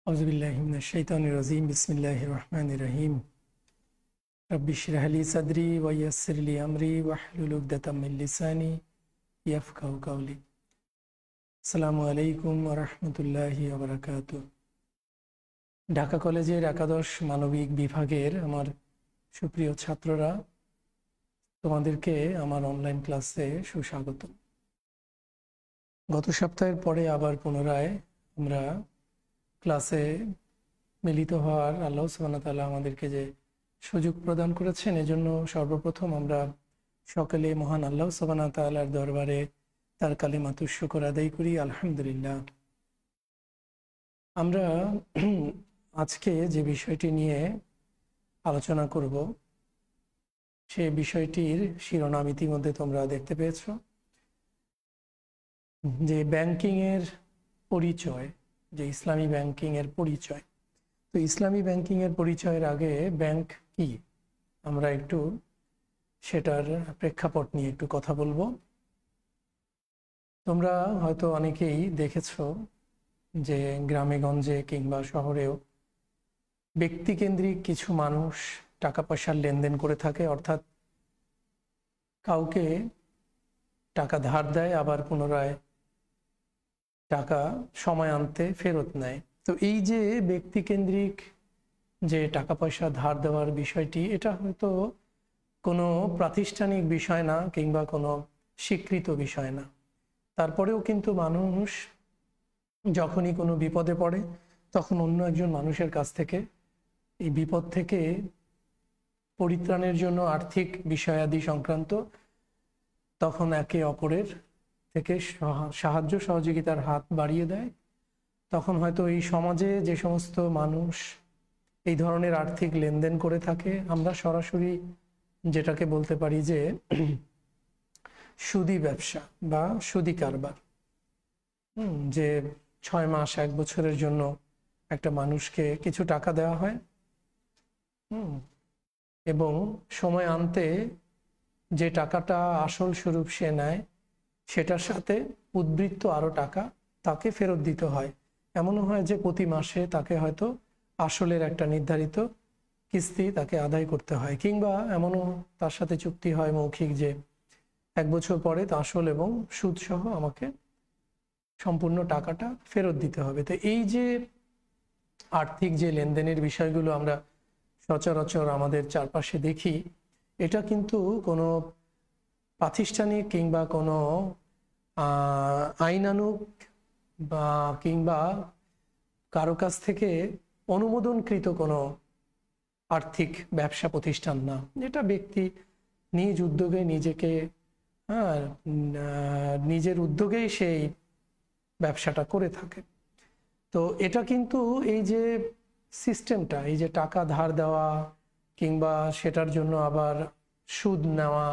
আউযুবিল্লাহি মিনাশ শাইতানির রাজিম বিসমিল্লাহির রহমানির রহিম রব্বি ইশরাহ লি সাদরি ওয়া ইয়াসসির লি আমরি ওয়াহলুল উকদাতাম মিন লিসানি ইয়াফকাহু কাওলি। আসসালামু আলাইকুম ওয়া রাহমাতুল্লাহি ওয়া বারাকাতুহু। ঢাকা কলেজের একাদশ মানবিক বিভাগের আমার সুপ্রিয় ছাত্ররা, তোমাদেরকে আমার অনলাইন ক্লাসে সুস্বাগত। গত সপ্তাহের পরে আবার পুনরায় আমরা ক্লাসে মিলিত হওয়ার আল্লাহ সুবহানাহু ওয়া তাআলা আমাদেরকে যে সুযোগ প্রদান করেছেন, এজন্য সর্বপ্রথম আমরা সকলে মহান আল্লাহ সুবহানাহু ওয়া তাআলার দরবারে তার কালিমাতুশ শুকর আদায় করি, আলহামদুলিল্লাহ। আমরা আজকে যে বিষয়টি নিয়ে আলোচনা করব, সে বিষয়টির শিরোনাম ইতিমধ্যে তোমরা দেখতে পেয়েছ, যে ব্যাংকিংয়ের পরিচয়, যে ইসলামী ব্যাংকিংয়ের পরিচয়। তো ইসলামী ব্যাংকিংয়ের পরিচয়ের আগে ব্যাংক কি, আমরা একটু সেটার প্রেক্ষাপট নিয়ে একটু কথা বলবো। তোমরা হয়তো অনেকেই দেখেছো যে গ্রামে গঞ্জে কিংবা শহরেও ব্যক্তিকেন্দ্রিক কিছু মানুষ টাকা পয়সার লেনদেন করে থাকে, অর্থাৎ কাউকে টাকা ধার দেয়, আবার পুনরায় টাকা সময় আনতে ফেরত নেয়। তো এই যে ব্যক্তিকেন্দ্রিক যে টাকা পয়সা ধার দেওয়ার বিষয়টি, এটা হয়তো কোনো প্রাতিষ্ঠানিক বিষয় না কিংবা কোনো স্বীকৃত বিষয় না। তারপরেও কিন্তু মানুষ যখনই কোনো বিপদে পড়ে, তখন অন্য একজন মানুষের কাছ থেকে এই বিপদ থেকে পরিত্রাণের জন্য আর্থিক বিষয়াদি সংক্রান্ত তখন একে অপরের থেকে সাহায্য সহযোগিতার হাত বাড়িয়ে দেয়। তখন হয়তো এই সমাজে যে সমস্ত মানুষ এই ধরনের আর্থিক লেনদেন করে থাকে, আমরা সরাসরি যেটাকে বলতে পারি যে সুদি ব্যবসা বা সুদি কারবার, যে 6 মাস 1 বছরের জন্য একটা মানুষকে কিছু টাকা দেওয়া হয়, এবং সময় আনতে যে টাকাটা আসল স্বরূপ সে নেয়, সেটার সাথে উদ্বৃত্ত আরো টাকা তাকে ফেরত দিতে হয়। এমনও হয় যে প্রতি মাসে তাকে হয়তো আসলের একটা নির্ধারিত কিস্তি তাকে আদায় করতে হয়, কিংবা এমনও তার সাথে চুক্তি হয় মৌখিক যে 1 বছর পরে আসল এবং সুদ সহ আমাকে সম্পূর্ণ টাকাটা ফেরত দিতে হবে। তো এই যে আর্থিক যে লেনদেনের বিষয়গুলো আমরা সচরাচর আমাদের চারপাশে দেখি, এটা কিন্তু কোনো প্রাতিষ্ঠানিক কিংবা কোনো আইনানুগ বা কিংবা কারো কাছ থেকে অনুমোদনকৃত কোনো আর্থিক ব্যবসা প্রতিষ্ঠান না। এটা ব্যক্তি নিজ উদ্যোগে নিজের উদ্যোগেই সেই ব্যবসাটা করে থাকে। তো এটা কিন্তু এই যে সিস্টেমটা, এই যে টাকা ধার দেওয়া কিংবা সেটার জন্য আবার সুদ নেওয়া,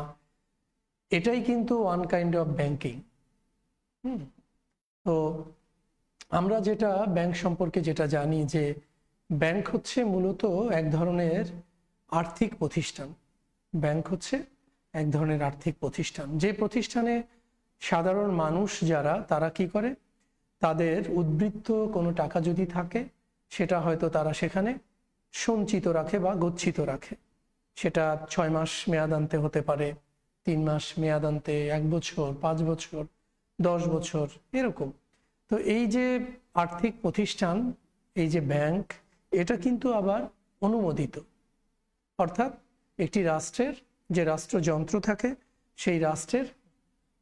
এটাই কিন্তু ওয়ান কাইন্ড অফ ব্যাংকিং। তো আমরা যেটা ব্যাংক সম্পর্কে যেটা জানি, যে ব্যাংক হচ্ছে মূলত এক ধরনের আর্থিক প্রতিষ্ঠান। ব্যাংক হচ্ছে এক ধরনের আর্থিক প্রতিষ্ঠান, যে প্রতিষ্ঠানে সাধারণ মানুষ যারা, তারা কি করে, তাদের উদ্বৃত্ত কোনো টাকা যদি থাকে, সেটা হয়তো তারা সেখানে সঞ্চিত রাখে বা গচ্ছিত রাখে। সেটা 6 মাস মেয়াদান্তে হতে পারে, 3 মাস মেয়াদান্তে, 1 বছর, 5 বছর, 10 বছর, এরকম। তো এই যে আর্থিক প্রতিষ্ঠান, এই যে ব্যাংক, এটা কিন্তু আবার অনুমোদিত, অর্থাৎ একটি রাষ্ট্রের যে রাষ্ট্রযন্ত্র থাকে, সেই রাষ্ট্রের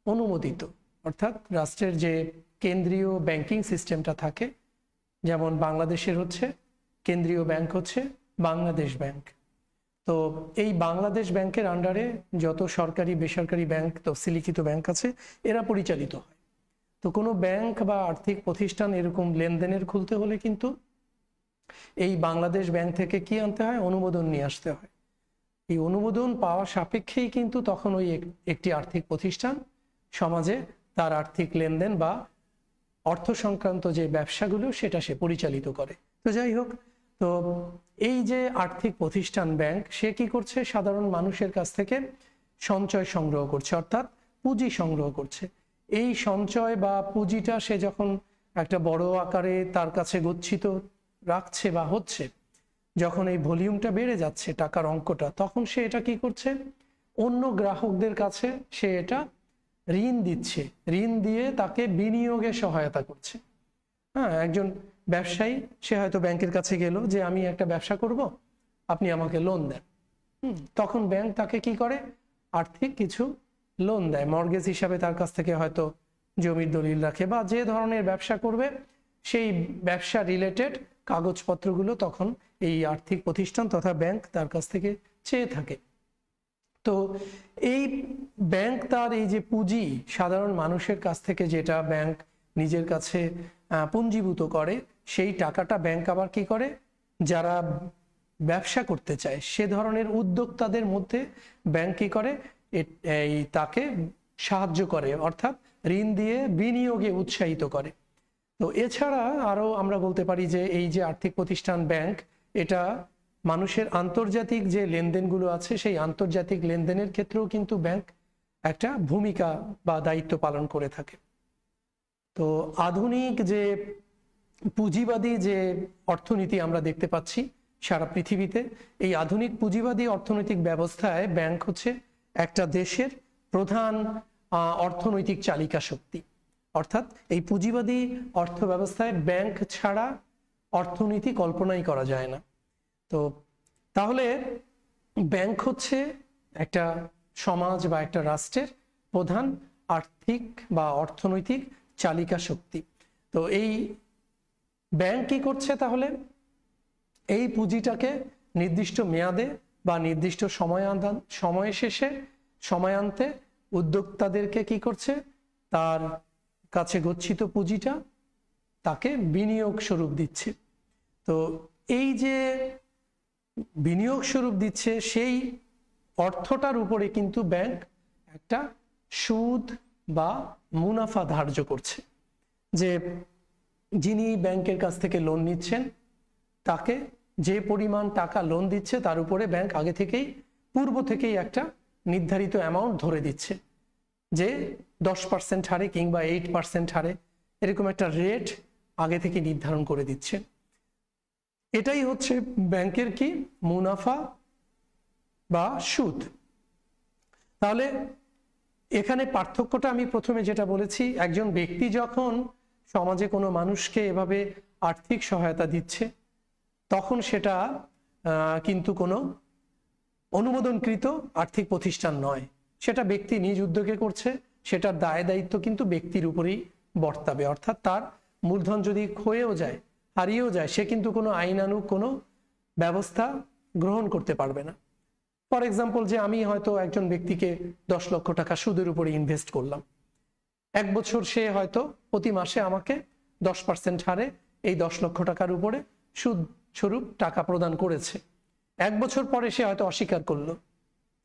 অনুমোদিত, অর্থাৎ রাষ্ট্রের যে কেন্দ্রীয় ব্যাংকিং সিস্টেমটা থাকে, যেমন বাংলাদেশের হচ্ছে কেন্দ্রীয় ব্যাংক হচ্ছে বাংলাদেশ ব্যাংক। তো এই বাংলাদেশ ব্যাংকের আন্ডারে যত সরকারি বেসরকারি ব্যাংক, তফসিলিখিত ব্যাংক আছে, এরা পরিচালিত হয়। তো কোনো ব্যাংক বা আর্থিক প্রতিষ্ঠান এরকম লেনদেনের খুলতে হলে কিন্তু এই বাংলাদেশ ব্যাংক থেকে কি আনতে হয়, অনুমোদন নিয়ে আসতে হয়। এই অনুমোদন পাওয়া সাপেক্ষেই কিন্তু তখন ওই একটি আর্থিক প্রতিষ্ঠান সমাজে তার আর্থিক লেনদেন বা অর্থ সংক্রান্ত যে ব্যবসাগুলো, সেটা সে পরিচালিত করে। তো যাই হোক, তো এই যে আর্থিক প্রতিষ্ঠান ব্যাংক, সে কি করছে, সাধারণ মানুষের কাছ থেকে সঞ্চয় সংগ্রহ করছে, অর্থাৎ পুঁজি সংগ্রহ করছে। এই সঞ্চয় বা পুঁজিটা সে যখন একটা বড় আকারে তার কাছে গচ্ছিত রাখছে বা হচ্ছে, যখন এই ভলিউমটা বেড়ে যাচ্ছে টাকার অঙ্কটা, তখন সে এটা কি করছে, অন্য গ্রাহকদের কাছে সে এটা ঋণ দিচ্ছে, ঋণ দিয়ে তাকে বিনিয়োগে সহায়তা করছে। হ্যাঁ, একজন ব্যবসায়ী সে হয়তো ব্যাংকের কাছে গেল যে আমি একটা ব্যবসা করব, আপনি আমাকে লোন দেন। তখন ব্যাংক তাকে কি করে, আর্থিক কিছু লোন দেয়, মর্গেজ হিসাবে তার কাছ থেকে হয়তো জমির দলিল রাখে, বা যে ধরনের ব্যবসা করবে সেই ব্যবসা রিলেটেড কাগজপত্রগুলো তখন এই আর্থিক প্রতিষ্ঠান তথা ব্যাংক তার কাছ থেকে চেয়ে থাকে। তো এই ব্যাংক তার এই যে পুঁজি, সাধারণ মানুষের কাছ থেকে যেটা ব্যাংক নিজের কাছে পুঞ্জীভূত করে, সেই টাকাটা ব্যাংক আবার কি করে, যারা ব্যবসা করতে চায় সে ধরনের উদ্যোক্তাদের মধ্যে ব্যাংক কি করে, এই তাকে সাহায্য করে, অর্থাৎ ঋণ দিয়ে বিনিয়োগে উৎসাহিত করে। তো এছাড়া আরো আমরা বলতে পারি যে এই যে আর্থিক প্রতিষ্ঠান ব্যাংক, এটা মানুষের আন্তর্জাতিক যে লেনদেনগুলো আছে সেই আন্তর্জাতিক লেনদেনের ক্ষেত্রেও কিন্তু ব্যাংক একটা ভূমিকা বা দায়িত্ব পালন করে থাকে। তো আধুনিক যে পুঁজিবাদী যে অর্থনীতি আমরা দেখতে পাচ্ছি সারা পৃথিবীতে, এই আধুনিক পুঁজিবাদী অর্থনৈতিক ব্যবস্থায় ব্যাংক হচ্ছে একটা দেশের প্রধান অর্থনৈতিক চালিকা শক্তি। অর্থাৎ এই পুঁজিবাদী অর্থ ব্যবস্থায় ব্যাংক ছাড়া অর্থনীতি কল্পনাই করা যায় না। তো তাহলে ব্যাংক হচ্ছে একটা সমাজ বা একটা রাষ্ট্রের প্রধান আর্থিক বা অর্থনৈতিক চালিকা শক্তি। তো এই ব্যাংক কি করছে, তাহলে এই পুঁজিটাকে নির্দিষ্ট মেয়াদে বা নির্দিষ্ট সময় শেষে সময়ান্তে উদ্যোক্তাদেরকে কি করছে, তার কাছে গচ্ছিত পুঁজিটা তাকে বিনিয়োগ স্বরূপ দিচ্ছে। তো এই যে বিনিয়োগ স্বরূপ দিচ্ছে সেই অর্থটার উপরে কিন্তু ব্যাংক একটা সুদ বা মুনাফা ধার্য করছে, যে যিনি ব্যাংকের কাছ থেকে লোন নিচ্ছেন তাকে যে পরিমাণ টাকা লোন দিচ্ছে তার উপরে ব্যাংক আগে থেকেই পূর্ব থেকেই একটা নির্ধারিত অ্যামাউন্ট ধরে দিচ্ছে, যে 10% হারে কিংবা 8% হারে এরকম একটা রেট আগে থেকে নির্ধারণ করে দিচ্ছে। এটাই হচ্ছে ব্যাংকের কি মুনাফা বা সুদ। তাহলে এখানে পার্থক্যটা আমি প্রথমে যেটা বলেছি, একজন ব্যক্তি যখন সমাজে কোনো মানুষকে এভাবে আর্থিক সহায়তা দিচ্ছে তখন সেটা কিন্তু কোনো অনুমোদনকৃত আর্থিক প্রতিষ্ঠান নয়, সেটা ব্যক্তি নিজ উদ্যোগে করছে, সেটার দায় দায়িত্ব কিন্তু ব্যক্তির উপরেই বর্তাবে। অর্থাৎ তার মূলধন যদি ক্ষয়েও যায়, হারিয়েও যায়, সে কিন্তু কোনো আইনানুগ কোনো ব্যবস্থা গ্রহণ করতে পারবে না। ফর এক্সাম্পল, যে আমি হয়তো একজন ব্যক্তিকে 10 লক্ষ টাকা সুদের উপরে ইনভেস্ট করলাম, 1 বছর সে হয়তো প্রতি মাসে আমাকে 10% হারে এই 10 লক্ষ টাকার উপরে সুদ স্বরূপ টাকা প্রদান করেছে। 1 বছর পরে সে হয়তো অস্বীকার করলো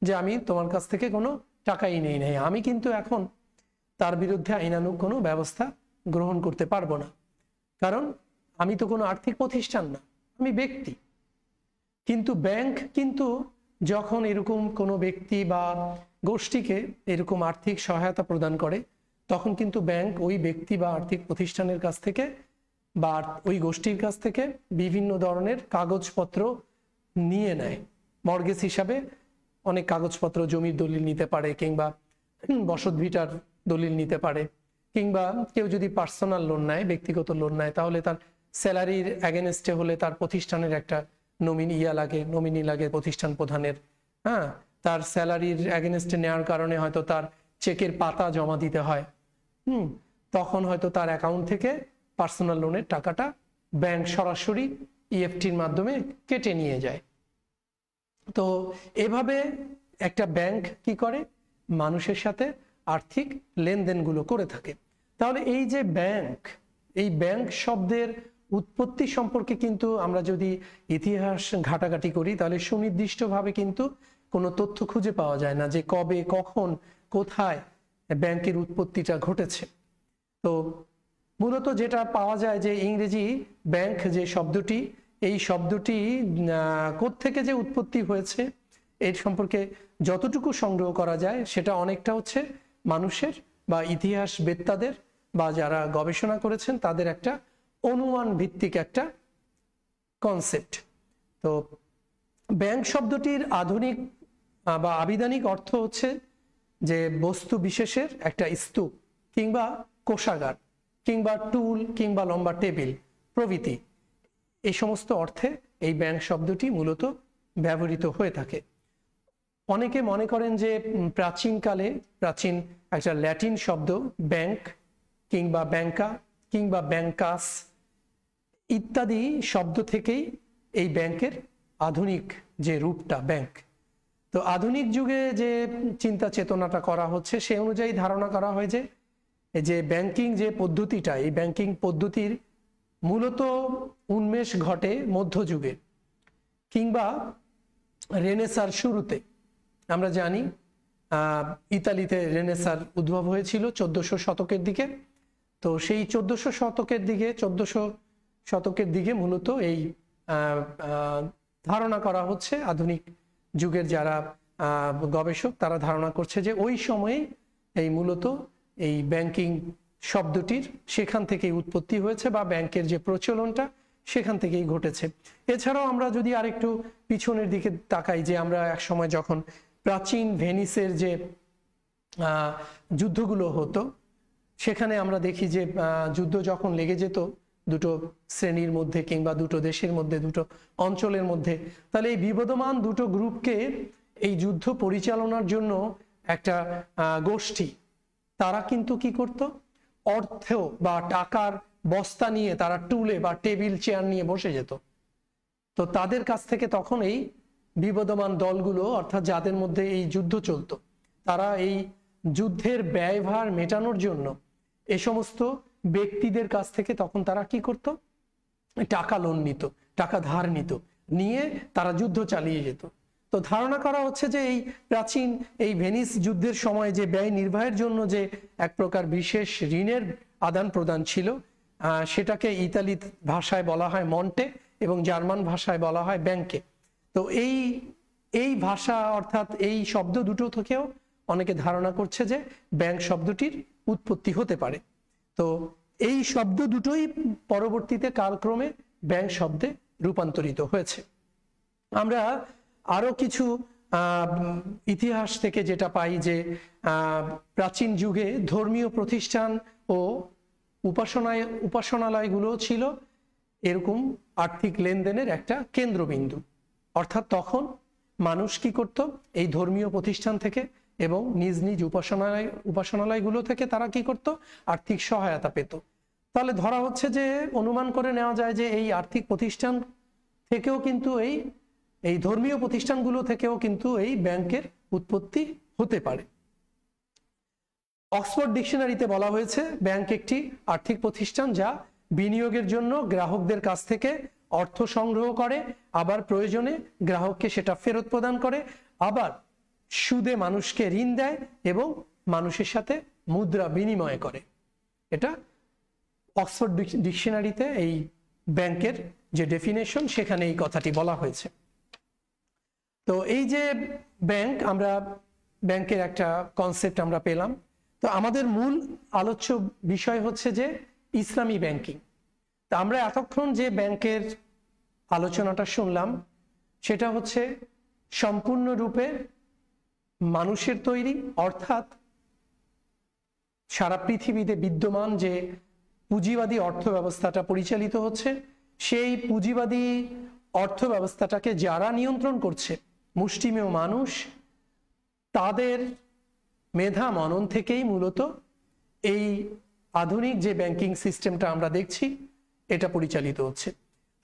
যে আমি তোমার কাছ থেকে কোনো টাকাই নেই নাই, আমি কিন্তু এখন তার বিরুদ্ধে আইনানুগ কোনো ব্যবস্থা গ্রহণ করতে পারবো না, কারণ আমি তো কোনো আর্থিক প্রতিষ্ঠান না, আমি ব্যক্তি। কিন্তু ব্যাংক কিন্তু যখন এরকম কোনো ব্যক্তি বা গোষ্ঠীকে এরকম আর্থিক সহায়তা প্রদান করে, তখন কিন্তু ব্যাংক ওই ব্যক্তি বা আর্থিক প্রতিষ্ঠানের কাছ থেকে বা ওই গোষ্ঠীর কাছ থেকে বিভিন্ন ধরনের কাগজপত্র নিয়ে নেয়। মর্গেজ হিসাবে অনেক কাগজপত্র, জমির দলিল নিতে পারে, কিংবা বসত ভিটার দলিল নিতে পারে, কিংবা কেউ যদি পার্সোনাল লোন নেয়, ব্যক্তিগত লোন নেয়, তাহলে তার স্যালারির অ্যাগেনস্টে হলে তার প্রতিষ্ঠানের একটা নমিনি লাগে প্রতিষ্ঠান প্রধানের। হ্যাঁ, তার স্যালারির অ্যাগেনস্টে নেওয়ার কারণে হয়তো তার চেকের পাতা জমা দিতে হয়। তখন হয়তো তার অ্যাকাউন্ট থেকে পার্সোনাল লোনের টাকাটা ব্যাংক সরাসরি ইএফটির মাধ্যমে কেটে নিয়ে যায়। তো এভাবে একটা ব্যাংক কি করে, মানুষের সাথে আর্থিক লেনদেনগুলো করে থাকে। তাহলে এই যে ব্যাংক, এই ব্যাংক শব্দের উৎপত্তি সম্পর্কে কিন্তু আমরা যদি ইতিহাস ঘাটাঘাটি করি, তাহলে সুনির্দিষ্টভাবে কিন্তু কোনো তথ্য খুঁজে পাওয়া যায় না যে কবে, কখন, কোথায় ব্যাংকের উৎপত্তিটা ঘটেছে। তো মূলত যেটা পাওয়া যায় যে ইংরেজি ব্যাংক যে শব্দটি, এই শব্দটি কোত্থেকে যে উৎপত্তি হয়েছে এর সম্পর্কে যতটুকু সংগ্রহ করা যায় সেটা অনেকটা হচ্ছে মানুষের বা ইতিহাসবেত্তাদের বা যারা গবেষণা করেছেন তাদের একটা অনুমান ভিত্তিক একটা কনসেপ্ট। তো ব্যাংক শব্দটির আধুনিক বা আবিধানিক অর্থ হচ্ছে যে বস্তু বিশেষের একটা স্তূপ কিংবা কোষাগার কিংবা টুল কিংবা লম্বা টেবিল প্রভৃতি, এই সমস্ত অর্থে এই ব্যাংক শব্দটি মূলত ব্যবহৃত হয়ে থাকে। অনেকে মনে করেন যে প্রাচীন একটা ল্যাটিন শব্দ ব্যাংক কিংবা ব্যাংকা কিংবা ব্যাংকাস ইত্যাদি শব্দ থেকেই এই ব্যাংকের আধুনিক যে রূপটা ব্যাংক। তো আধুনিক যুগে যে চিন্তা চেতনাটা করা হচ্ছে সে অনুযায়ী ধারণা করা হয় যে ব্যাংকিং যে পদ্ধতিটা, এই ব্যাংকিং পদ্ধতির মূলত উন্মেষ ঘটে মধ্যযুগে কিংবা রেনেসার শুরুতে। আমরা জানি ইতালিতে রেনেসার উদ্ভব হয়েছিল 1400 শতকের দিকে। তো সেই 1400 শতকের দিকে মূলত এই ধারণা করা হচ্ছে, আধুনিক যুগের যারা গবেষক তারা ধারণা করছে যে ওই সময়ে এই মূলত এই ব্যাংকিং শব্দটির সেখান থেকেই উৎপত্তি হয়েছে বা ব্যাংকের যে প্রচলনটা সেখান থেকেই ঘটেছে। এছাড়াও আমরা যদি আরেকটু পিছনের দিকে তাকাই, যে আমরা এক সময় যখন প্রাচীন ভেনিসের যে যুদ্ধগুলো হতো সেখানে আমরা দেখি যে যুদ্ধ যখন লেগে যেত দুটো শ্রেণীর মধ্যে কিংবা দুটো দেশের মধ্যে, দুটো অঞ্চলের মধ্যে, তাহলে এই বিবদমান দুটো গ্রুপকে এই যুদ্ধ পরিচালনার জন্য একটা গোষ্ঠী তারা কিন্তু কি করত, অর্থ বা টাকার বস্তা নিয়ে তারা টুলে বা টেবিল চেয়ার নিয়ে বসে যেত। তো তাদের কাছ থেকে তখন এই বিবদমান দলগুলো, অর্থাৎ যাদের মধ্যে এই যুদ্ধ চলতো, তারা এই যুদ্ধের ব্যয়ভার মেটানোর জন্য এই সমস্ত ব্যক্তিদের কাছ থেকে তখন তারা কি করত, টাকা লোন নিত, টাকা ধার নিত, নিয়ে তারা যুদ্ধ চালিয়ে যেত। তো ধারণা করা হচ্ছে যে এই প্রাচীন এই ভেনিস যুদ্ধের সময় যে ব্যয় নির্বাহের জন্য যে এক প্রকার বিশেষ ঋণের আদান প্রদান ছিল, সেটাকে ইতালি ভাষায় বলা হয় মন্টে এবং জার্মান ভাষায় বলা হয় ব্যাংকে। তো এই ভাষা অর্থাৎ এই শব্দ দুটো থেকেও অনেকে ধারণা করছে যে ব্যাংক শব্দটির উৎপত্তি হতে পারে। তো এই শব্দ দুটোই পরবর্তীতে কালক্রমে ব্যাংক শব্দে রূপান্তরিত হয়েছে। আমরা আরো কিছু ইতিহাস থেকে যেটা পাই যে প্রাচীন যুগে ধর্মীয় প্রতিষ্ঠান ও উপাসনালয়গুলো ছিল এরকম আর্থিক লেনদেনের একটা কেন্দ্রবিন্দু। অর্থাৎ তখন মানুষ কি করত, এই ধর্মীয় প্রতিষ্ঠান থেকে এবং নিজ নিজ উপাসনালয়গুলো থেকে তারা কি করত, আর্থিক সহায়তা পেত। তাহলে ধরা হচ্ছে যে অনুমান করে নেওয়া যায় যে এই আর্থিক প্রতিষ্ঠান থেকেও কিন্তু এই ধর্মীয় প্রতিষ্ঠানগুলো থেকেও কিন্তু এই ব্যাংকের উৎপত্তি হতে পারে। অক্সফোর্ড ডিকশনারিতে বলা হয়েছে ব্যাংক একটি আর্থিক প্রতিষ্ঠান যা বিনিয়োগের জন্য গ্রাহকদের কাছ থেকে অর্থ সংগ্রহ করে, আবার প্রয়োজনে গ্রাহককে সেটা ফেরত প্রদান করে, আবার সুদে মানুষকে ঋণ দেয় এবং মানুষের সাথে মুদ্রা বিনিময় করে। এটা অক্সফোর্ড ডিকশনারিতে এই ব্যাংকের যে ডেফিনেশন সেখানে এই কথাটি বলা হয়েছে। তো এই যে ব্যাংক, আমরা ব্যাংকের একটা কনসেপ্ট আমরা পেলাম। তো আমাদের মূল আলোচ্য বিষয় হচ্ছে যে ইসলামী ব্যাংকিং। তা আমরা এতক্ষণ যে ব্যাংকের আলোচনাটা শুনলাম সেটা হচ্ছে সম্পূর্ণরূপে মানুষের তৈরি, অর্থাৎ সারা পৃথিবীতে বিদ্যমান যে পুঁজিবাদী অর্থ ব্যবস্থাটা পরিচালিত হচ্ছে সেই পুঁজিবাদী অর্থ ব্যবস্থাটাকে যারা নিয়ন্ত্রণ করছে, মুষ্টিমেয় মানুষ, তাদের মেধা মনন থেকেই মূলত এই আধুনিক যে ব্যাংকিং সিস্টেমটা আমরা দেখছি এটা পরিচালিত হচ্ছে।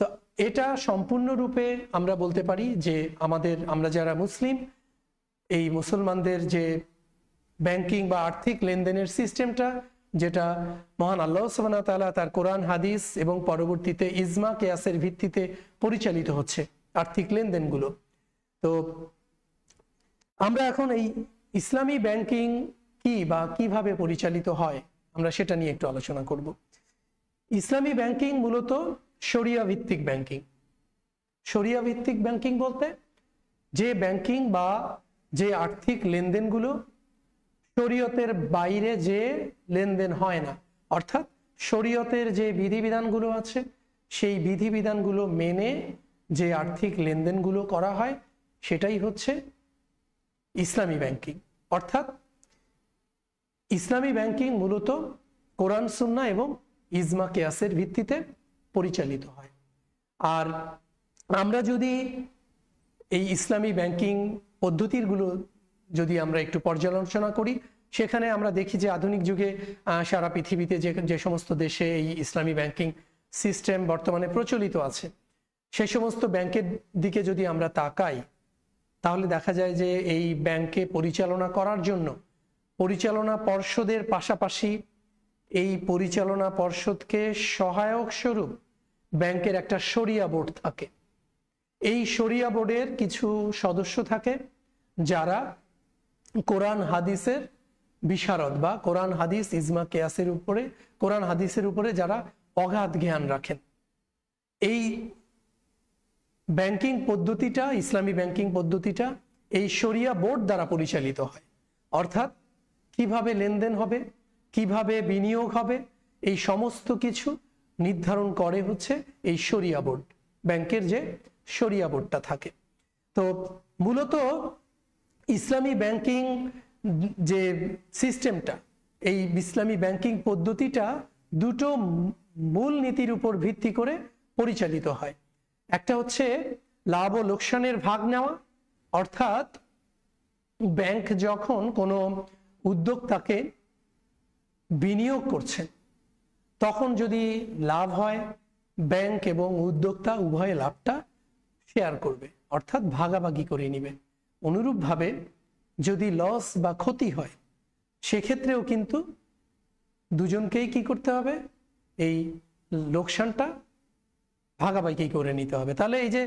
তো এটা সম্পূর্ণরূপে আমরা বলতে পারি যে আমরা যারা মুসলিম, এই মুসলমানদের যে ব্যাংকিং বা আর্থিক লেনদেনের সিস্টেমটা, যেটা মহান আল্লাহ সুবহানাহু ওয়া তাআলা তার কোরআন হাদিস এবং পরবর্তীতে ইজমা কিয়াসের ভিত্তিতে পরিচালিত হচ্ছে আর্থিক লেনদেনগুলো। তো আমরা এখন এই ইসলামী ব্যাংকিং কি বা কিভাবে পরিচালিত হয় আমরা সেটা নিয়ে একটু আলোচনা করব। ইসলামী ব্যাংকিং মূলত শরিয়া ভিত্তিক ব্যাংকিং। শরিয়া ভিত্তিক ব্যাংকিং বলতে যে ব্যাংকিং বা যে আর্থিক লেনদেনগুলো শরীয়তের বাইরে যে লেনদেন হয় না, অর্থাৎ শরীয়তের যে বিধিবিধানগুলো আছে সেই বিধিবিধানগুলো মেনে যে আর্থিক লেনদেনগুলো করা হয় সেটাই হচ্ছে ইসলামী ব্যাংকিং। অর্থাৎ ইসলামী ব্যাংকিং মূলত কোরআন সুন্নাহ এবং ইজমা কিয়াসের ভিত্তিতে পরিচালিত হয়। আর আমরা যদি এই ইসলামী ব্যাংকিং পদ্ধতিগুলো যদি আমরা একটু পর্যালোচনা করি, সেখানে আমরা দেখি যে আধুনিক যুগে সারা পৃথিবীতে যে সমস্ত দেশে এই ইসলামী ব্যাংকিং সিস্টেম বর্তমানে প্রচলিত আছে, সেই সমস্ত ব্যাংকের দিকে যদি আমরা তাকাই, তাহলে দেখা যায় যে এই ব্যাংকে পরিচালনা করার জন্য পরিচালনা পর্ষদের পাশাপাশি এই পরিচালনা পর্ষদকে সহায়ক স্বরূপ ব্যাংকের একটা শরিয়া বোর্ড থাকে। এই শরিয়া বোর্ডের কিছু সদস্য থাকে যারা কোরআন হাদিসের বিশারদ বা কোরআন হাদিস ইজমা কিয়াসের উপরে, কোরআন হাদিসের উপরে যারা অগাধ জ্ঞান রাখেন। এই ব্যাংকিং পদ্ধতিটা, ইসলামী ব্যাংকিং পদ্ধতিটা এই শরিয়া বোর্ড দ্বারা পরিচালিত হয়। অর্থাৎ কিভাবে লেনদেন হবে, কিভাবে বিনিয়োগ হবে, এই সমস্ত কিছু নির্ধারণ করে হচ্ছে এই শরিয়া বোর্ড, ব্যাংকের যে শরিয়া বোর্ডটা থাকে। তো মূলত ইসলামী ব্যাংকিং যে সিস্টেমটা, এই ইসলামী ব্যাংকিং পদ্ধতিটা দুটো মূল নীতির উপর ভিত্তি করে পরিচালিত হয়। একটা হচ্ছে লাভ ও লোকসানের ভাগ নেওয়া, অর্থাৎ ব্যাংক যখন কোনো উদ্যোক্তাকে বিনিয়োগ করছেন তখন যদি লাভ হয়, ব্যাংক এবং উদ্যোক্তা উভয়ে লাভটা শেয়ার করবে, অর্থাৎ ভাগাভাগি করে নিবে। অনুরূপভাবে যদি লস বা ক্ষতি হয় সেক্ষেত্রেও কিন্তু দুজনকেই কি করতে হবে, এই লোকসানটা ভাগাভাগি করে নিতে হবে। তাহলে এই যে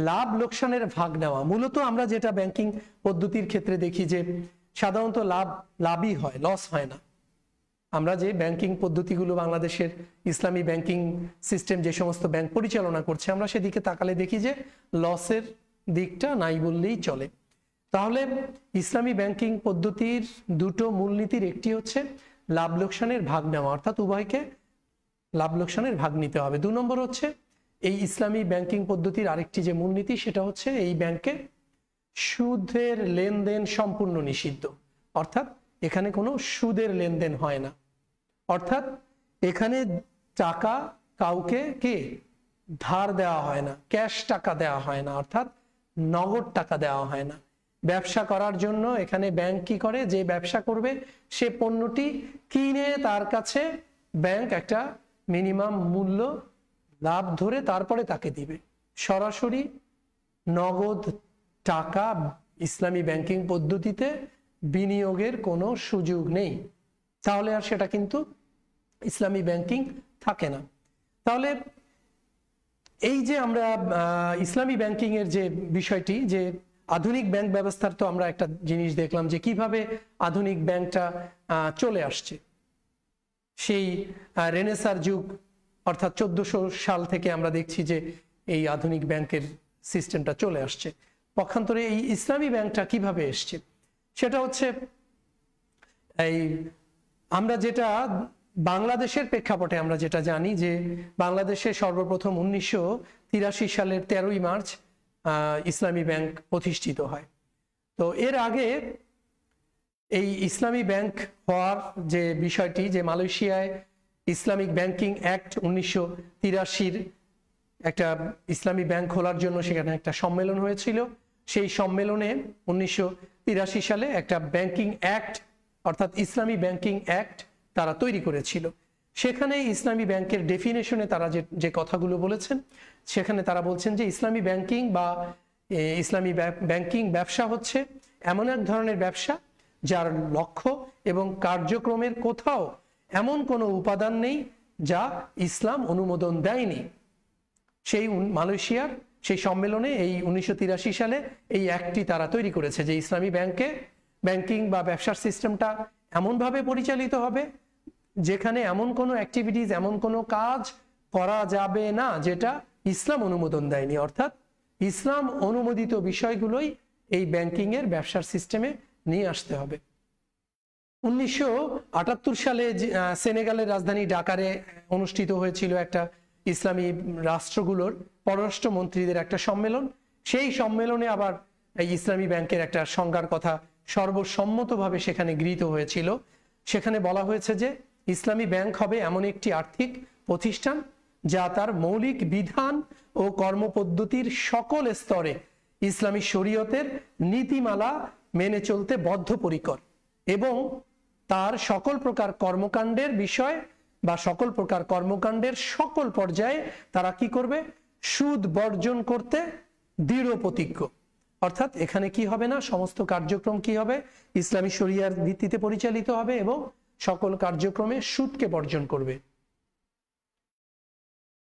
লাভ লোকসানের ভাগ নেওয়া, মূলত আমরা যেটা ব্যাংকিং পদ্ধতির ক্ষেত্রে দেখি যে সাধারণত লাভই হয়, লস হয় না। আমরা যে ব্যাংকিং পদ্ধতিগুলো বাংলাদেশের ইসলামী ব্যাংকিং সিস্টেম যে সমস্ত ব্যাংক পরিচালনা করছে, আমরা সেদিকে তাকালে দেখি যে লসের দিকটা নাই বললেই চলে। তাহলে ইসলামী ব্যাংকিং পদ্ধতির দুটো মূলনীতির একটি হচ্ছে লাভ লোকসানের ভাগ নেওয়া, অর্থাৎ উভয়কে লাভ লোকসানের ভাগ নিতে হবে। 2 নম্বর হচ্ছে এই ইসলামী ব্যাংকিং পদ্ধতির আরেকটি যে মূলনীতি সেটা হচ্ছে এই ব্যাংকে সুদের লেনদেন সম্পূর্ণ নিষিদ্ধ। অর্থাৎ এখানে কোনো সুদের লেনদেন হয় না। অর্থাৎ এখানে টাকা কাউকে ধার দেওয়া হয় না, ক্যাশ টাকা দেওয়া হয় না, অর্থাৎ নগদ টাকা দেওয়া হয় না। ব্যবসা করার জন্য এখানে ব্যাংক কি করে, যে ব্যবসা করবে সে পণ্যটি কিনে তার কাছে ব্যাংক একটা মিনিমাম মূল্য লাভ ধরে তারপরে তাকে দিবে। সরাসরি নগদ টাকা ইসলামী ব্যাংকিং পদ্ধতিতে বিনিয়োগের কোনো সুযোগ নেই, তাহলে আর সেটা কিন্তু ইসলামী ব্যাংকিং থাকে না। তাহলে এই যে আমরা ইসলামী ব্যাংকিং এর যে বিষয়টি, যে আধুনিক ব্যাংক ব্যবস্থার তো আমরা একটা জিনিস দেখলাম যে কিভাবে আধুনিক ব্যাংকটা চলে আসছে। সেই রেনেসার যুগ অর্থাৎ 1400 সাল থেকে আমরা দেখছি যে এই আধুনিক ব্যাংকের সিস্টেমটা চলে আসছে। পক্ষান্তরে এই ইসলামী ব্যাংকটা কিভাবে এসছে সেটা হচ্ছে এই আমরা যেটা বাংলাদেশের প্রেক্ষাপটে আমরা যেটা জানি যে বাংলাদেশে সর্বপ্রথম 1983 সালের 13ই মার্চ ইসলামী ব্যাংক প্রতিষ্ঠিত হয়। তো এর আগে এই ইসলামী ব্যাংক হওয়ার যে বিষয়টি, যে মালয়েশিয়ায় ইসলামিক ব্যাংকিং অ্যাক্ট 1983 একটা ইসলামী ব্যাংক খোলার জন্য সেখানে একটা সম্মেলন হয়েছিল। সেই সম্মেলনে 1983 সালে একটা ব্যাংকিং অ্যাক্ট অর্থাৎ ইসলামী ব্যাংকিং অ্যাক্ট তারা তৈরি করেছিল। সেখানে ইসলামী ব্যাংকের ডেফিনেশনে তারা যে কথাগুলো বলেছেন, সেখানে তারা বলছেন যে ইসলামী ব্যাংকিং বা ইসলামী ব্যাংকিং ব্যবসা হচ্ছে এমন এক ধরনের ব্যবসা যার লক্ষ্য এবং কার্যক্রমের কোথাও এমন কোনো উপাদান নেই যা ইসলাম অনুমোদন দেয়নি। সেই মালয়েশিয়ার সেই সম্মেলনে এই 1983 সালে এই অ্যাক্টটি তারা তৈরি করেছে যে ইসলামী ব্যাংকিং বা ব্যবসার সিস্টেমটা এমনভাবে পরিচালিত হবে যেখানে এমন কোনো অ্যাক্টিভিটিস, এমন কোনো কাজ করা যাবে না যেটা ইসলাম অনুমোদন দেয়নি। অর্থাৎ ইসলাম অনুমোদিত বিষয়গুলোই এই ব্যাংকিং এর ব্যবসার সিস্টেমে নিয়ে আসতে হবে। 1978 সালে সেনেগালের রাজধানী ঢাকারে অনুষ্ঠিত হয়েছিল একটা ইসলামী রাষ্ট্রগুলোর পররাষ্ট্রমন্ত্রীদের একটা সম্মেলন। সেই সম্মেলনে আবার এই ইসলামী ব্যাংকের একটা সংজ্ঞার কথা সর্বসম্মতভাবে সেখানে গৃহীত হয়েছিল। সেখানে বলা হয়েছে যে ইসলামী ব্যাংক হবে এমন একটি আর্থিক প্রতিষ্ঠান যা তার মৌলিক বিধান ও কর্মপদ্ধতির সকল স্তরে ইসলামী শরীয়তের নীতিমালা মেনে চলতে বদ্ধপরিকর এবং তার সকল প্রকার কর্মকাণ্ডের বিষয় বা সকল প্রকার কর্মকাণ্ডের সকল পর্যায়ে তারা কি করবে, সুদ বর্জন করতে দৃঢ় প্রতিজ্ঞ। অর্থাৎ এখানে কি হবে না, সমস্ত কার্যক্রম কি হবে, ইসলামী শরিয়ার ভিত্তিতে পরিচালিত হবে এবং সকল কার্যক্রমে সুদকে বর্জন করবে।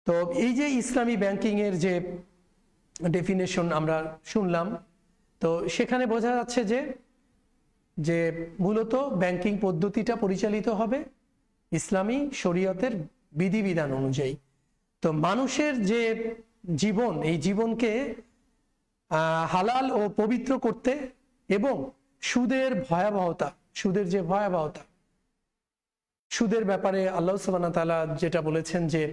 তো এই যে ইসলামী ব্যাংকিং এর যে ডেফিনেশন আমরা শুনলাম, তো সেখানে বোঝা যাচ্ছে যে মূলত ব্যাংকিং পদ্ধতিটা পরিচালিত হবে ইসলামী শরীয়তের বিধিবিধান অনুযায়ী। তো মানুষের যে জীবন, এই জীবনকে হালাল ও পবিত্র করতে এবং সুদের যে ভয়াবহতা, সুদের ব্যাপারে আল্লাহ সুবহানাহু ওয়া তাআলা যেটা বলেছেন যে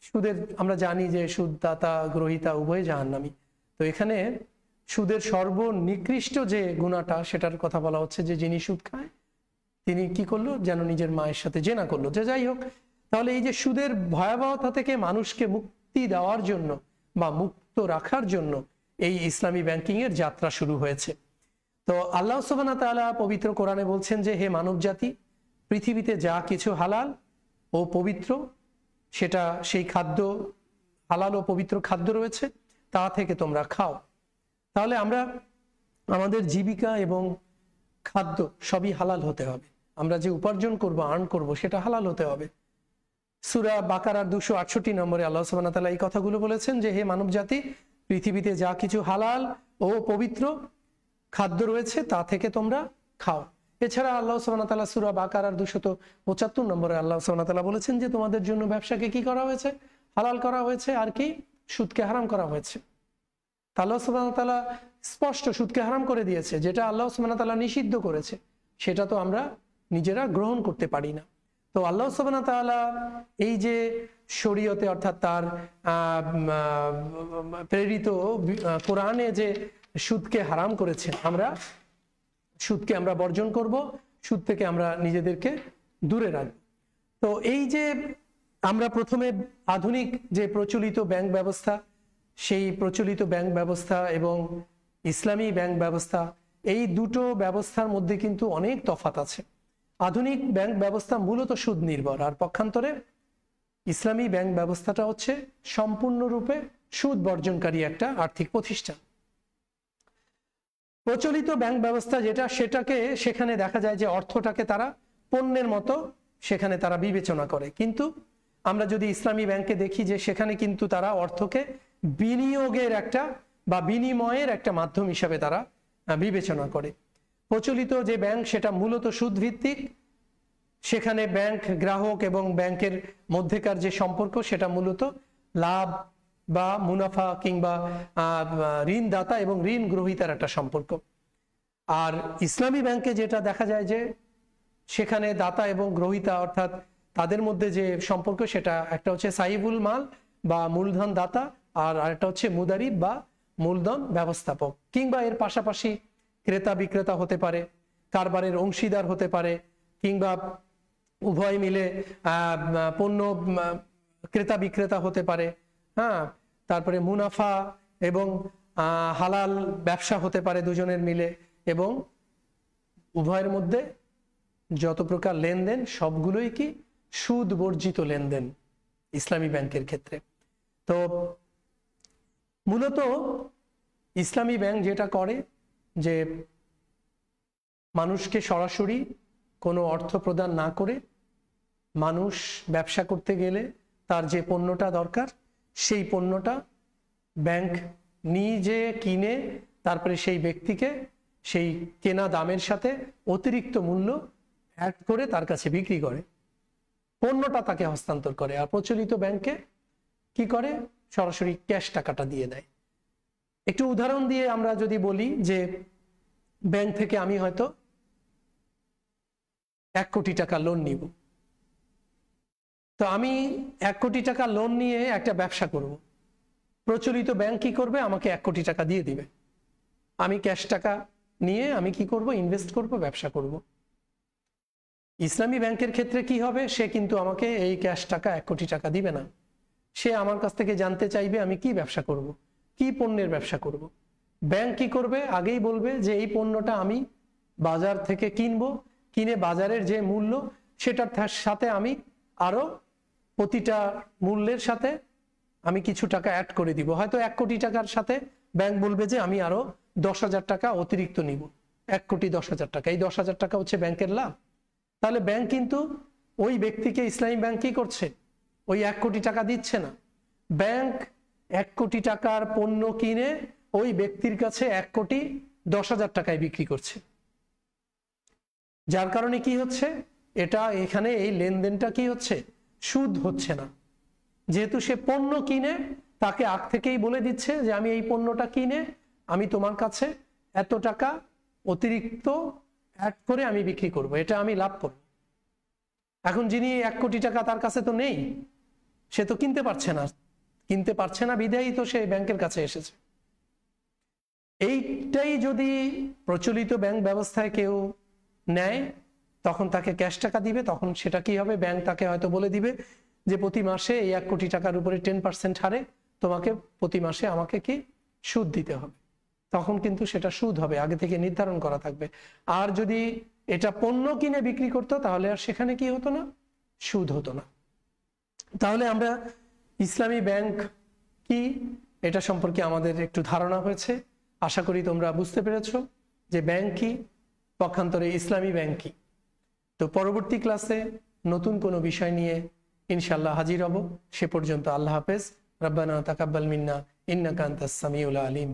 সুদের, আমরা জানি যে সুদদাতা গ্রহীতা উভয় জাহান্নামী। তো এখানে সুদের সর্বনিকৃষ্ট যে গুণাটা সেটার কথা বলা হচ্ছে যে যিনি সুদ খায় তিনি কি করলো, যেন নিজের মায়ের সাথে জেনা করলো। যে যাই হোক, তাহলে এই যে সুদের ভয়াবহতা থেকে মানুষকে মুক্তি দেওয়ার জন্য বা মুক্ত রাখার জন্য এই ইসলামী ব্যাংকিং এর যাত্রা শুরু হয়েছে। তো আল্লাহ সুবহানাহু ওয়া তাআলা পবিত্র কোরআনে বলছেন যে হে মানব জাতি, পৃথিবীতে যা কিছু হালাল ও পবিত্র, সেটা সেই খাদ্য, হালাল ও পবিত্র খাদ্য রয়েছে, তা থেকে তোমরা খাও। তাহলে আমরা আমাদের জীবিকা এবং খাদ্য সবই হালাল হতে হবে। আমরা যে উপার্জন করব, আর্ন করব, সেটা হালাল হতে হবে। সূরা বাকারার 268 নম্বরে আল্লাহ সুবহানাহু ওয়া তাআলা এই কথাগুলো বলেছেন যে হে মানব জাতি, পৃথিবীতে যা কিছু হালাল ও পবিত্র খাদ্য রয়েছে তা থেকে তোমরা খাও। এছাড়া আল্লাহ সুবহানাহু ওয়া তাআলা সূরা বাকারার 275 নম্বরে আল্লাহ সুবহানাহু ওয়া তাআলা বলেছেন যে তোমাদের জন্য ব্যবসাকে কি করা হয়েছে, হালাল করা হয়েছে, আর কি সুদকে হারাম করা হয়েছে। আল্লাহ সুবহানাহু ওয়া তাআলা স্পষ্ট সুদকে হারাম করে দিয়েছে। যেটা আল্লাহ সুবহানাহু ওয়া তাআলা নিষিদ্ধ করেছে সেটা তো আমরা নিজেরা গ্রহণ করতে পারি না। তো আল্লাহ সুবহানাহু ওয়া তাআলা এই যে শরীয়তে অর্থাৎ তার প্রেরিত কোরআনে যে সুদকে হারাম করেছেন, সুদকে আমরা বর্জন করব, সুদ থেকে আমরা নিজেদেরকে দূরে রাখব। তো এই যে আমরা প্রথমে আধুনিক যে প্রচলিত ব্যাংক ব্যবস্থা, সেই প্রচলিত ব্যাংক ব্যবস্থা এবং ইসলামী ব্যাংক ব্যবস্থা, এই দুটো ব্যবস্থার মধ্যে কিন্তু অনেক তফাৎ আছে। আধুনিক ব্যাংক ব্যবস্থা মূলত সুদ নির্ভর, আর পক্ষান্তরে ইসলামী ব্যাংক ব্যবস্থাটা হচ্ছে সম্পূর্ণরূপে সুদ বর্জনকারী একটা আর্থিক প্রতিষ্ঠান। প্রচলিত ব্যাংক ব্যবস্থা যেটা, সেখানে দেখা যায় যে অর্থটাকে তারা পণ্যের মতো সেখানে তারা বিবেচনা করে। কিন্তু আমরা যদি ইসলামী ব্যাংকে দেখি যে সেখানে কিন্তু তারা অর্থকে বিনিয়োগের একটা বা বিনিময়ের একটা মাধ্যম হিসাবে তারা বিবেচনা করে। প্রচলিত যে ব্যাংক সেটা মূলত সুদ ভিত্তিক, সেখানে ব্যাংক গ্রাহক এবং ব্যাংকের মধ্যেকার যে সম্পর্ক সেটা মূলত লাভ বা মুনাফা কিংবা ঋণদাতা এবং ঋণ গ্রহীতার একটা সম্পর্ক। আর ইসলামী ব্যাংকে যেটা দেখা যায় যে সেখানে দাতা এবং গ্রহীতা অর্থাৎ তাদের মধ্যে যে সম্পর্ক, সেটা একটা হচ্ছে সাহিবুল মাল বা মূলধন দাতা, আর আরেকটা হচ্ছে মুদারিব বা মূলধন ব্যবস্থাপক, কিংবা এর পাশাপাশি ক্রেতা বিক্রেতা হতে পারে, কারবারের অংশীদার হতে পারে, কিংবা উভয় মিলে পণ্য ক্রেতা বিক্রেতা হতে পারে। হ্যাঁ, তারপরে মুনাফা এবং হালাল ব্যবসা হতে পারে দুজনের মিলে, এবং উভয়ের মধ্যে যত প্রকার লেনদেন সবগুলোই কি সুদ বর্জিত লেনদেন ইসলামী ব্যাংকের ক্ষেত্রে। তো মূলত ইসলামী ব্যাংক যেটা করে যে মানুষকে সরাসরি কোনো অর্থ প্রদান না করে, মানুষ ব্যবসা করতে গেলে তার যে পণ্যটা দরকার সেই পণ্যটা ব্যাংক নিজে কিনে তারপরে সেই ব্যক্তিকে সেই কেনা দামের সাথে অতিরিক্ত মূল্য অ্যাড করে তার কাছে বিক্রি করে, পণ্যটা তাকে হস্তান্তর করে। আর প্রচলিত ব্যাংকে কি করে, সরাসরি ক্যাশ টাকাটা দিয়ে দেয়। একটু উদাহরণ দিয়ে আমরা যদি বলি যে ব্যাংক থেকে আমি হয়তো 1 কোটি টাকা লোন নিব, তো আমি 1 কোটি টাকা লোন নিয়ে একটা ব্যবসা করব। প্রচলিত ব্যাংক কি করবে, আমাকে 1 কোটি টাকা দিয়ে দিবে, আমি ক্যাশ টাকা নিয়ে আমি কি করব, ইনভেস্ট করব, ব্যবসা করব। ইসলামী ব্যাংকের ক্ষেত্রে কি হবে, সে কিন্তু আমাকে এই ক্যাশ টাকা 1 কোটি টাকা দিবে না। সে আমার কাছ থেকে জানতে চাইবে আমি কি ব্যবসা করব, কি পণ্যের ব্যবসা করব। ব্যাংক কি করবে, আগেই বলবে যে এই পণ্যটা আমি বাজার থেকে কিনবো, কিনে বাজারের যে মূল্য সেটার সাথে আমি আরো প্রতিটা মূল্যের সাথে আমি কিছু টাকা অ্যাড করে দিব। হয়তো 1 কোটি টাকার সাথে ব্যাংক বলবে যে আমি আরো 10,000 টাকা অতিরিক্ত নিব, 1 কোটি 10,000 টাকা। এই 10,000 টাকা হচ্ছে ব্যাংকের লাভ। তাহলে ব্যাংক কিন্তু ওই ব্যক্তিকে, ইসলামী ব্যাংক কি করছে, ওই 1 কোটি টাকা দিচ্ছে না। ব্যাংক 1 কোটি টাকার পণ্য কিনে ওই ব্যক্তির কাছে 1 কোটি 10,000 টাকায় বিক্রি করছে। যার কারণে কি হচ্ছে, এটা এখানে এই লেনদেনটা কি হচ্ছে, সুদ হচ্ছে না। যেহেতু সে পণ্য কিনে তাকে আগ থেকেই বলে দিচ্ছে যে আমি এই পণ্যটা কিনে আমি তোমার কাছে এত টাকা অতিরিক্ত অ্যাড করে আমি বিক্রি করব, এটা আমি লাভ করব। এখন যিনি 1 কোটি টাকা তার কাছে তো নেই, সে তো কিনতে পারছে না বিধায়ী তো সে ব্যাংকের কাছে এসেছে। এইটাই যদি প্রচলিত ব্যাংক ব্যবস্থায় কেউ নেয়, তখন তাকে ক্যাশ টাকা দিবে, তখন সেটা কি হবে, ব্যাংক তাকে হয়তো বলে দিবে যে প্রতি মাসে এই 1 কোটি টাকার উপরে 10% হারে তোমাকে প্রতি মাসে আমাকে কি সুদ দিতে হবে। তখন কিন্তু সেটা সুদ হবে, আগে থেকে নির্ধারণ করা থাকবে। আর যদি এটা পণ্য কিনে বিক্রি করতো তাহলে আর সেখানে কি হতো না, সুদ হতো না। তাহলে আমরা ইসলামী ব্যাংক কি এটা সম্পর্কে আমাদের একটু ধারণা হয়েছে। আশা করি তোমরা বুঝতে পেরেছো যে ব্যাংক কি, পক্ষান্তরে ইসলামী ব্যাংক কি। তো পরবর্তী ক্লাসে নতুন কোনো বিষয় নিয়ে ইনশাআল্লাহ হাজির হব। সে পর্যন্ত আল্লাহ হাফেজ। রব্বানা তাকাব্বাল মিন্না ইন্নাকা আনতাস সামিউল আলিম।